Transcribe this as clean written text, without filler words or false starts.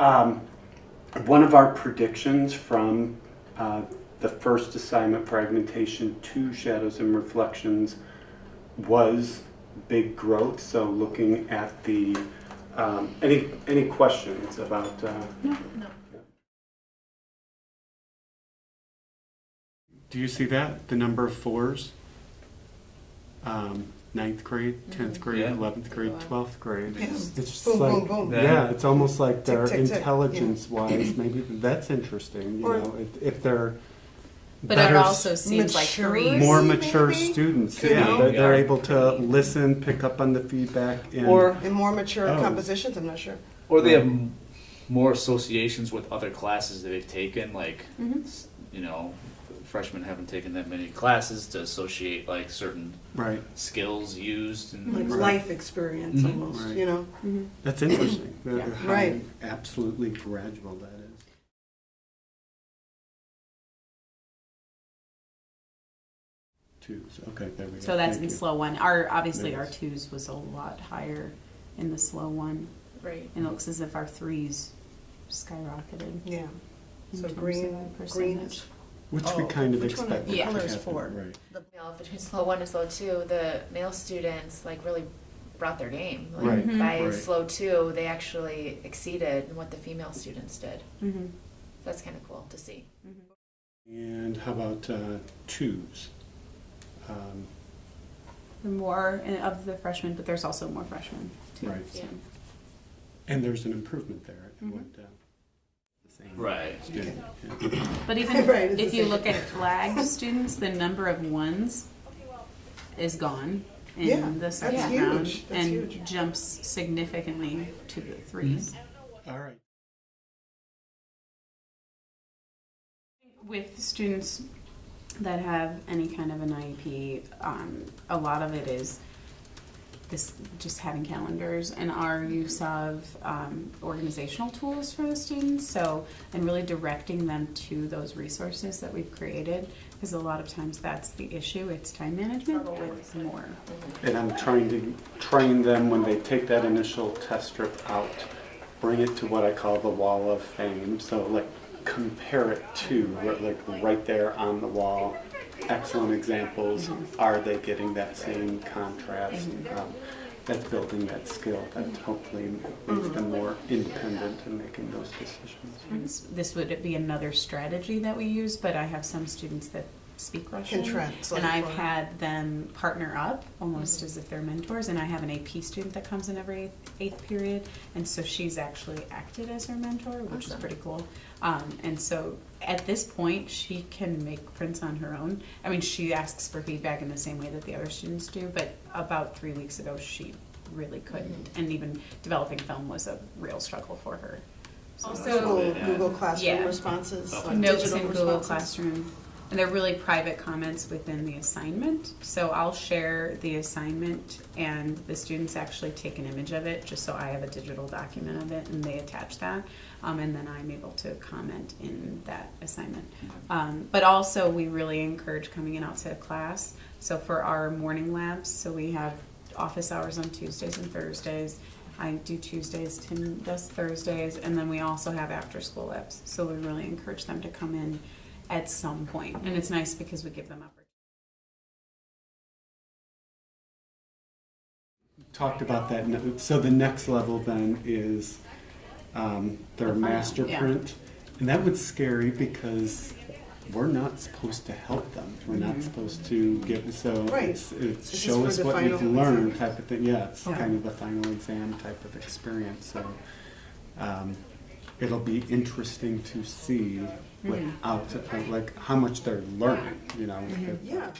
One of our predictions from the first assignment fragmentation to Shadows and Reflections was big growth. So looking at the any questions about? No. Do you see that the number of 4s? 9th grade, 10th grade, Yeah. 11th grade, 12th grade. Yeah. It's just Boom, like, boom, boom. yeah, it's almost like their Tick, tick, tick. intelligence-wise, maybe that's interesting, you Or- know, if they're But better, it also seems like maturity. 3. more Maybe? mature students, You yeah, know? they're able to listen, pick up on the feedback, and Or And more mature Oh. compositions, I'm not sure. they have more associations with other classes that they've taken, like you know, freshmen haven't taken that many classes to associate like certain right, skills used and Like Right. life experience Mhm. almost, Right. you know? that's interesting. Yeah. How Right. absolutely gradual that is. Twos, okay, there we go. So that's Thank in you. slow 1. Obviously our Yes. 2s was a lot higher in the slow 1. Right. And it looks as if our 3s skyrocketed. Yeah. in So terms of green, our green percentage. is, Which we Oh, kind of which one of expected the Yeah. to colors happen, for? right. The male between slow 1 and slow 2, the male students like really brought their game. Like, Right. By Right. slow 2, they actually exceeded what the female students did. Mm-hmm. That's kind of cool to see. And how about 2s? The more of the freshmen, but there's also more freshmen too. Right. so. And there's an improvement there. It Mhm. went down. The same right. student, yeah. But even Right, it's if the you same. look at flagged students, the number of 1s is gone in Yeah, the that's second huge. round That's and huge. jumps significantly to the 3s. All right. With students that have any kind of an IEP, a lot of it is this just having calendars and our use of organizational tools for the students. So, and really directing them to those resources that we've created, because a lot of times that's the issue. It's time management with more. And I'm trying to train them when they take that initial test strip out, bring it to what I call the wall of fame. So like compare it to, like right there on the wall, excellent examples. Are they getting that same contrast? That's building that skill that hopefully makes them more independent in making those decisions. This would be another strategy that we use, but I have some students that speak Russian. Can translate And I've for- had them partner up almost as if they're mentors. And I have an AP student that comes in every eighth period. And so she's actually acted as her mentor, which is Awesome. pretty cool. And so at this point, she can make prints on her own. I mean, she asks for feedback in the same way that the other students do, but about 3 weeks ago, she really couldn't. And even developing film was a real struggle for her. So Google, Yeah. Google Classroom Yeah. responses, Okay. like notes digital in Google responses. Classroom. And they're really private comments within the assignment. So I'll share the assignment and the students actually take an image of it just so I have a digital document of it and they attach that. And then I'm able to comment in that assignment. But also we really encourage coming in outside of class. So for our morning labs, so we have office hours on Tuesdays and Thursdays. I do Tuesdays, Tim does Thursdays, and then we also have after school labs. So we really encourage them to come in at some point. And it's nice because we give them opportunity. Talked about that. So the next level then is their The final, master yeah. print. And that was scary because we're not supposed to help them. We're Mm-hmm. not supposed to give, so Right. it's This is show for us the what you've final learned exam. type of thing. Yeah, it's Yeah. kind of a final exam type of experience. So it'll be interesting to see without, like how much they're learning, you know. Mm-hmm. Yeah.